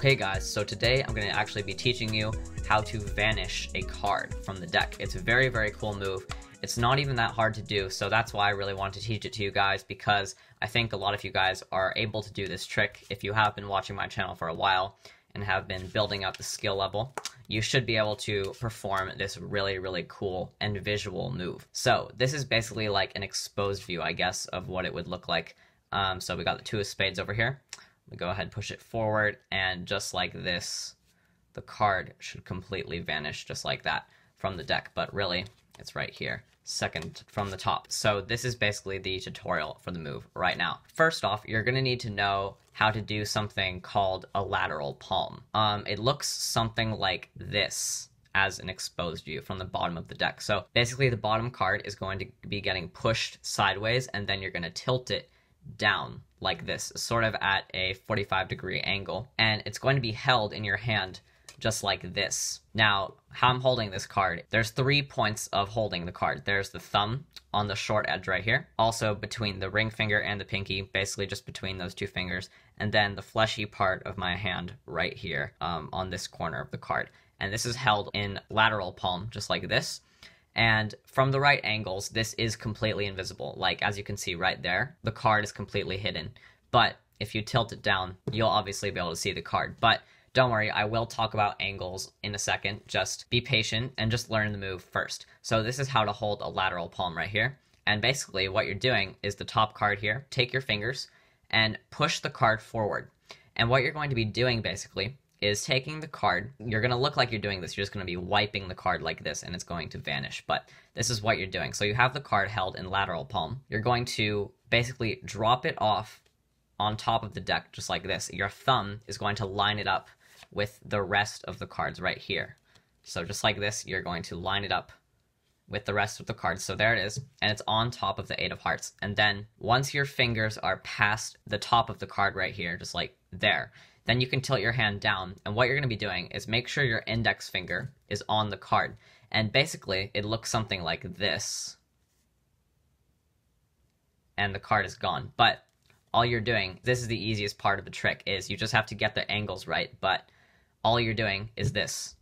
Okay guys, so today I'm going to actually be teaching you how to vanish a card from the deck. It's a very, very cool move. It's not even that hard to do, so that's why I really wanted to teach it to you guys, because I think a lot of you guys are able to do this trick. If you have been watching my channel for a while and have been building up the skill level, you should be able to perform this really, really cool and visual move. So this is basically like an exposed view, I guess, of what it would look like. So we got the two of spades over here. We go ahead and push it forward, and just like this, the card should completely vanish just like that from the deck, but really it's right here, second from the top. So this is basically the tutorial for the move right now. First off, you're going to need to know how to do something called a lateral palm. It looks something like this as an exposed view from the bottom of the deck. So basically the bottom card is going to be getting pushed sideways, and then you're going to tilt it down like this, sort of at a 45-degree angle, and it's going to be held in your hand just like this. Now, how I'm holding this card, there's 3 points of holding the card. There's the thumb on the short edge right here, also between the ring finger and the pinky, basically just between those two fingers, and then the fleshy part of my hand right here on this corner of the card. And this is held in lateral palm, just like this. And from the right angles, this is completely invisible. Like, as you can see right there, the card is completely hidden. But if you tilt it down, you'll obviously be able to see the card. But don't worry, I will talk about angles in a second. Just be patient and just learn the move first. So this is how to hold a lateral palm right here. And basically what you're doing is the top card here, take your fingers and push the card forward. And what you're going to be doing basically is taking the card. You're going to look like you're doing this. You're just going to be wiping the card like this, and it's going to vanish. But this is what you're doing. So you have the card held in lateral palm. You're going to basically drop it off on top of the deck, just like this. Your thumb is going to line it up with the rest of the cards right here. So just like this, you're going to line it up with the rest of the cards. So there it is, and it's on top of the 8 of hearts. And then once your fingers are past the top of the card right here, just like there, then you can tilt your hand down, and what you're going to be doing is make sure your index finger is on the card. And basically, it looks something like this. And the card is gone. But all you're doing, this is the easiest part of the trick, is you just have to get the angles right, but all you're doing is this.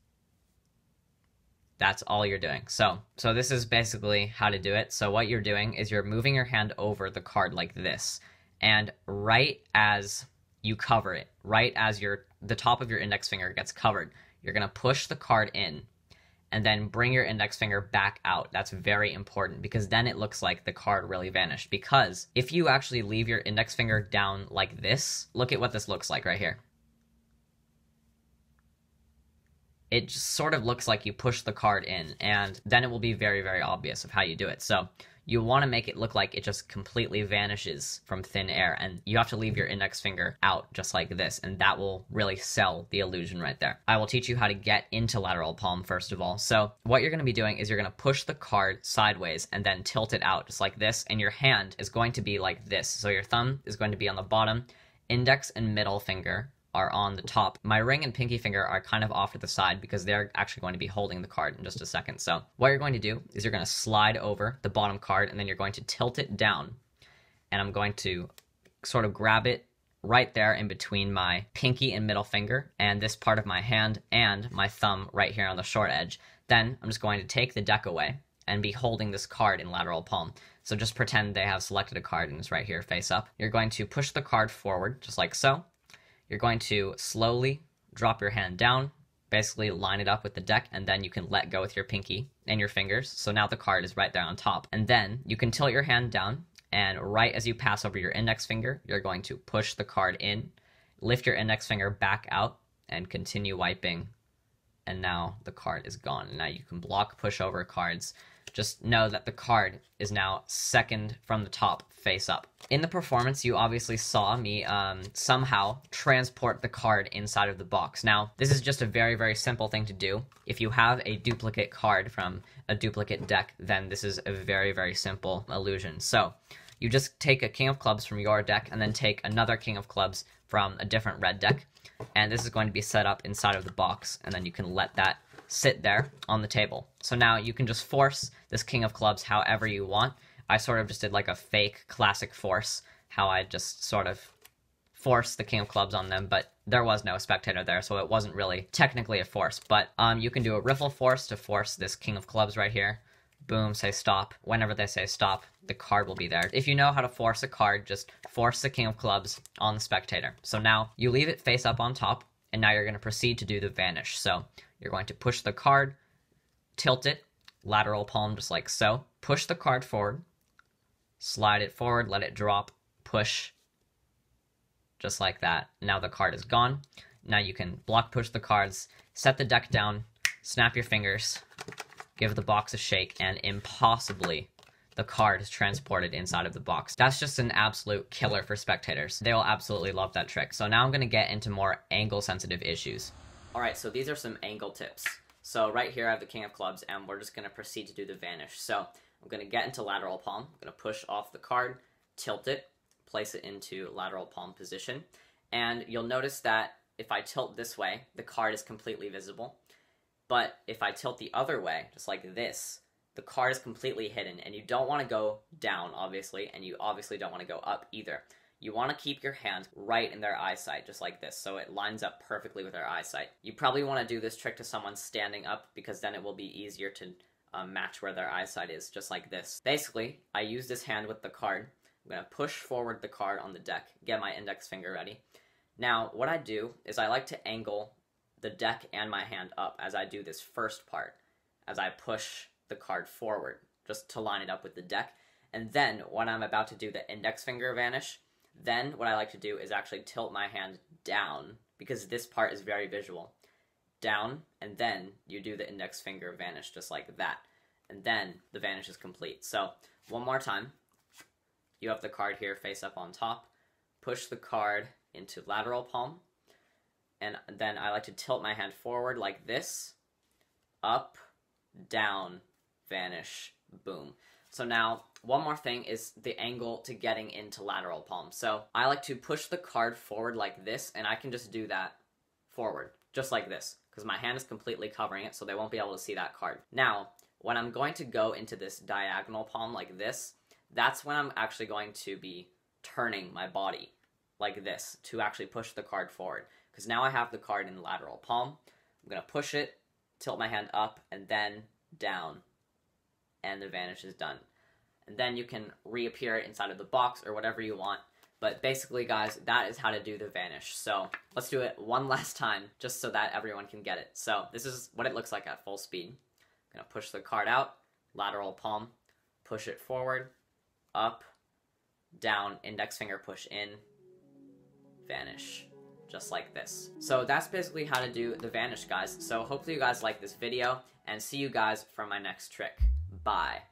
That's all you're doing. So this is basically how to do it. So what you're doing is you're moving your hand over the card like this, and right as you cover it, right as the top of your index finger gets covered, you're going to push the card in and then bring your index finger back out. That's very important, because then it looks like the card really vanished. Because if you actually leave your index finger down like this, look at what this looks like right here. It just sort of looks like you push the card in, and then it will be very, very obvious of how you do it. So you want to make it look like it just completely vanishes from thin air, and you have to leave your index finger out just like this, and that will really sell the illusion right there. I will teach you how to get into lateral palm first of all. So what you're going to be doing is you're going to push the card sideways and then tilt it out just like this, and your hand is going to be like this. So your thumb is going to be on the bottom, index and middle finger are on the top. My ring and pinky finger are kind of off to the side because they're actually going to be holding the card in just a second. So what you're going to do is you're going to slide over the bottom card, and then you're going to tilt it down. And I'm going to sort of grab it right there in between my pinky and middle finger and this part of my hand and my thumb right here on the short edge. Then I'm just going to take the deck away and be holding this card in lateral palm. So just pretend they have selected a card and it's right here face up. You're going to push the card forward just like so. You're going to slowly drop your hand down, basically line it up with the deck, and then you can let go with your pinky and your fingers. So now the card is right there on top. And then you can tilt your hand down, and right as you pass over your index finger, you're going to push the card in, lift your index finger back out, and continue wiping. And now the card is gone. And now you can block pushover cards. Just know that the card is now second from the top, face up. In the performance, you obviously saw me somehow transport the card inside of the box. Now, this is just a very, very simple thing to do. If you have a duplicate card from a duplicate deck, then this is a very, very simple illusion. So you just take a king of clubs from your deck and then take another king of clubs from a different red deck. And this is going to be set up inside of the box, and then you can let that sit there on the table. So now you can just force this king of clubs however you want. I sort of just did like a fake classic force, how I just sort of force the king of clubs on them, but there was no spectator there, so it wasn't really technically a force. But you can do a riffle force to force this king of clubs right here. Boom, say stop. Whenever they say stop, the card will be there. If you know how to force a card, just force the king of clubs on the spectator. So now you leave it face up on top, and now you're going to proceed to do the vanish. So you're going to push the card, tilt it, lateral palm just like so. Push the card forward, slide it forward, let it drop, push, just like that. Now the card is gone. Now you can block push the cards, set the deck down, snap your fingers, give the box a shake, and impossibly the card is transported inside of the box. That's just an absolute killer for spectators. They will absolutely love that trick. So now I'm going to get into more angle-sensitive issues. Alright, so these are some angle tips. So right here I have the king of clubs, and we're just going to proceed to do the vanish. So I'm going to get into lateral palm. I'm going to push off the card, tilt it, place it into lateral palm position. And you'll notice that if I tilt this way, the card is completely visible. But if I tilt the other way, just like this, the card is completely hidden, and you don't want to go down, obviously, and you obviously don't want to go up either. You want to keep your hand right in their eyesight, just like this, so it lines up perfectly with their eyesight. You probably want to do this trick to someone standing up, because then it will be easier to match where their eyesight is, just like this. Basically, I use this hand with the card. I'm going to push forward the card on the deck, get my index finger ready. Now, what I do is I like to angle the deck and my hand up as I do this first part, as I push the card forward, just to line it up with the deck. And then, when I'm about to do the index finger vanish, then what I like to do is actually tilt my hand down, because this part is very visual. Down, and then you do the index finger vanish just like that. And then the vanish is complete. So, one more time. You have the card here face up on top. Push the card into lateral palm. And then I like to tilt my hand forward like this. Up, down, vanish, boom. So now, one more thing is the angle to getting into lateral palm. So I like to push the card forward like this, and I can just do that forward, just like this, because my hand is completely covering it, so they won't be able to see that card. Now, when I'm going to go into this diagonal palm like this, that's when I'm actually going to be turning my body like this to actually push the card forward. Because now I have the card in the lateral palm. I'm going to push it, tilt my hand up, and then down. And the vanish is done. And then you can reappear it inside of the box or whatever you want. But basically, guys, that is how to do the vanish. So let's do it one last time, just so that everyone can get it. So this is what it looks like at full speed. I'm going to push the card out, lateral palm, push it forward, up, down, index finger push in, vanish. Just like this. So that's basically how to do the vanish, guys. So hopefully you guys like this video, and see you guys for my next trick. Bye.